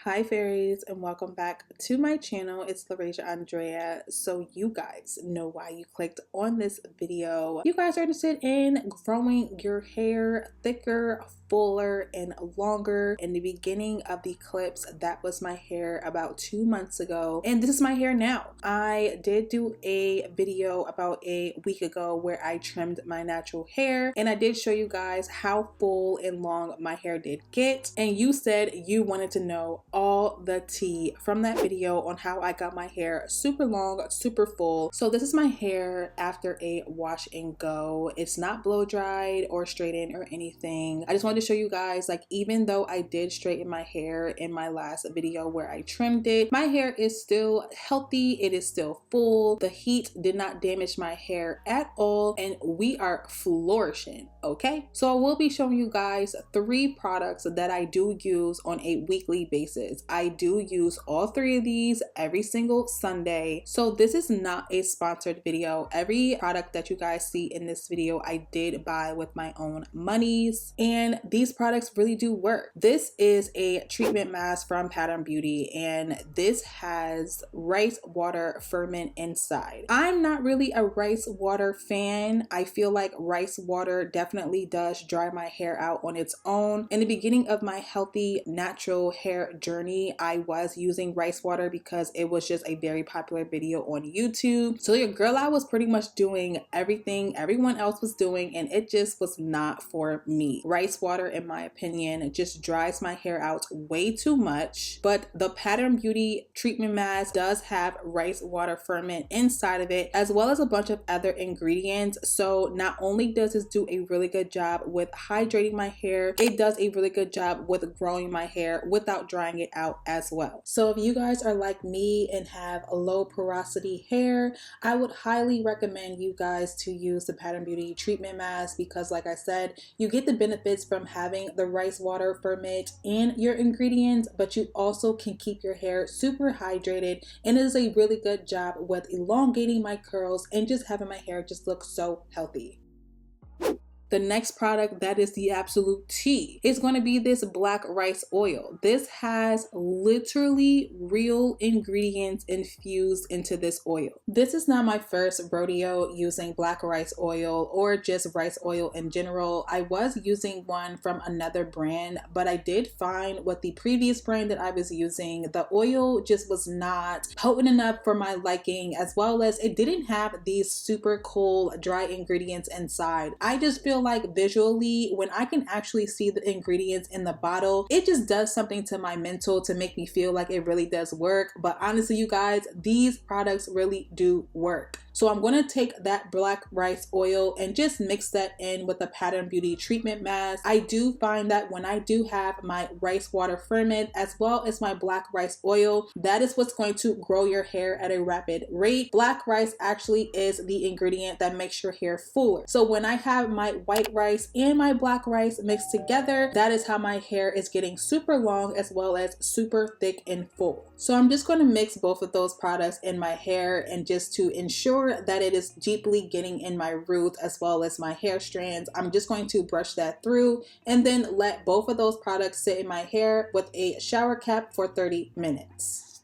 Hi fairies, and welcome back to my channel. It's Laurasia Andrea. So you guys know why you clicked on this video. You guys are interested in growing your hair thicker, fuller, and longer. In the beginning of the clips, that was my hair about 2 months ago, and this is my hair now. I did do a video about a week ago where I trimmed my natural hair, and I did show you guys how full and long my hair did get, and you said you wanted to know all the tea from that video on how I got my hair super long, super full. So this is my hair after a wash and go. It's not blow dried or straightened or anything. I just wanted to show you guys, like, even though I did straighten my hair in my last video where I trimmed it, my hair is still healthy. It is still full. The heat did not damage my hair at all, and we are flourishing. Okay, so I will be showing you guys 3 products that I do use on a weekly basis. I do use all 3 of these every single Sunday. So this is not a sponsored video. Every product that you guys see in this video I did buy with my own monies, and these products really do work. This is a treatment mask from Pattern Beauty, and this has rice water ferment inside. I'm not really a rice water fan. I feel like rice water definitely does dry my hair out on its own. In the beginning of my healthy natural hair journey, I was using rice water because it was just a very popular video on YouTube. So your girl, I was pretty much doing everything everyone else was doing, and it just was not for me. Rice water, in my opinion, it just dries my hair out way too much. But the Pattern Beauty treatment mask does have rice water ferment inside of it, as well as a bunch of other ingredients. So not only does this do a really good job with hydrating my hair, it does a really good job with growing my hair without drying it out as well. So if you guys are like me and have a low porosity hair, I would highly recommend you guys to use the Pattern Beauty treatment mask, because like I said, you get the benefits from having the rice water ferment in your ingredients, but you also can keep your hair super hydrated, and it is a really good job with elongating my curls and just having my hair just look so healthy. The next product that is the absolute tea is going to be this black rice oil. This has literally real ingredients infused into this oil. This is not my first rodeo using black rice oil or just rice oil in general. I was using one from another brand, but I did find with the previous brand that I was using, the oil just was not potent enough for my liking, as well as it didn't have these super cool dry ingredients inside. I just feel like visually, when I can actually see the ingredients in the bottle, it just does something to my mental to make me feel like it really does work. But honestly, you guys, these products really do work. So I'm going to take that black rice oil and just mix that in with the Pattern Beauty treatment mask. I do find that when I do have my rice water ferment as well as my black rice oil, that is what's going to grow your hair at a rapid rate. Black rice actually is the ingredient that makes your hair fuller. So when I have my white rice and my black rice mixed together, that is how my hair is getting super long as well as super thick and full. So I'm just going to mix both of those products in my hair, and just to ensure that it is deeply getting in my roots as well as my hair strands, I'm just going to brush that through and then let both of those products sit in my hair with a shower cap for 30 minutes.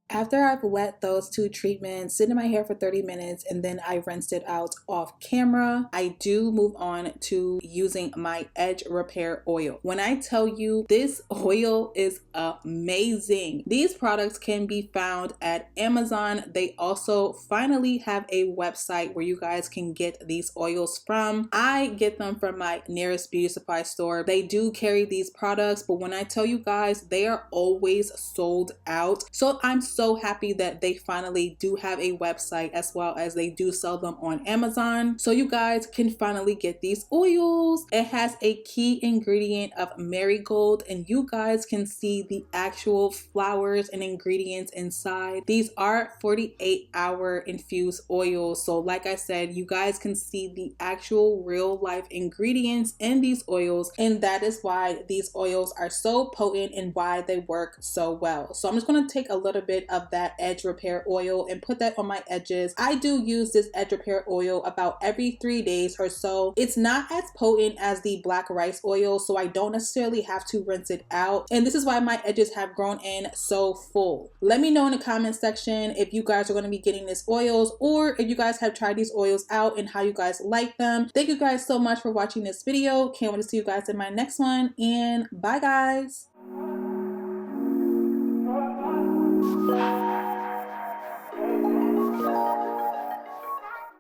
After I've let those 2 treatments sit in my hair for 30 minutes and then I rinsed it out off camera, I do move on to using my Edge Repair oil. When I tell you, this oil is amazing. These products can be found at Amazon. They also finally have a website where you guys can get these oils from. I get them from my nearest beauty supply store. They do carry these products, but when I tell you guys, they are always sold out. So I'm so happy that they finally do have a website, as well as they do sell them on Amazon, so you guys can finally get these oils. It has a key ingredient of marigold, and you guys can see the actual flowers and ingredients inside. These are 48-hour infused oils, so like I said, you guys can see the actual real life ingredients in these oils, and that is why these oils are so potent and why they work so well. So I'm just going to take a little bit bit of that edge repair oil and put that on my edges. I do use this edge repair oil about every 3 days or so. It's not as potent as the black rice oil, so I don't necessarily have to rinse it out, and this is why my edges have grown in so full. Let me know in the comment section if you guys are going to be getting these oils, or if you guys have tried these oils out and how you guys like them. Thank you guys so much for watching this video. Can't wait to see you guys in my next one, and bye guys.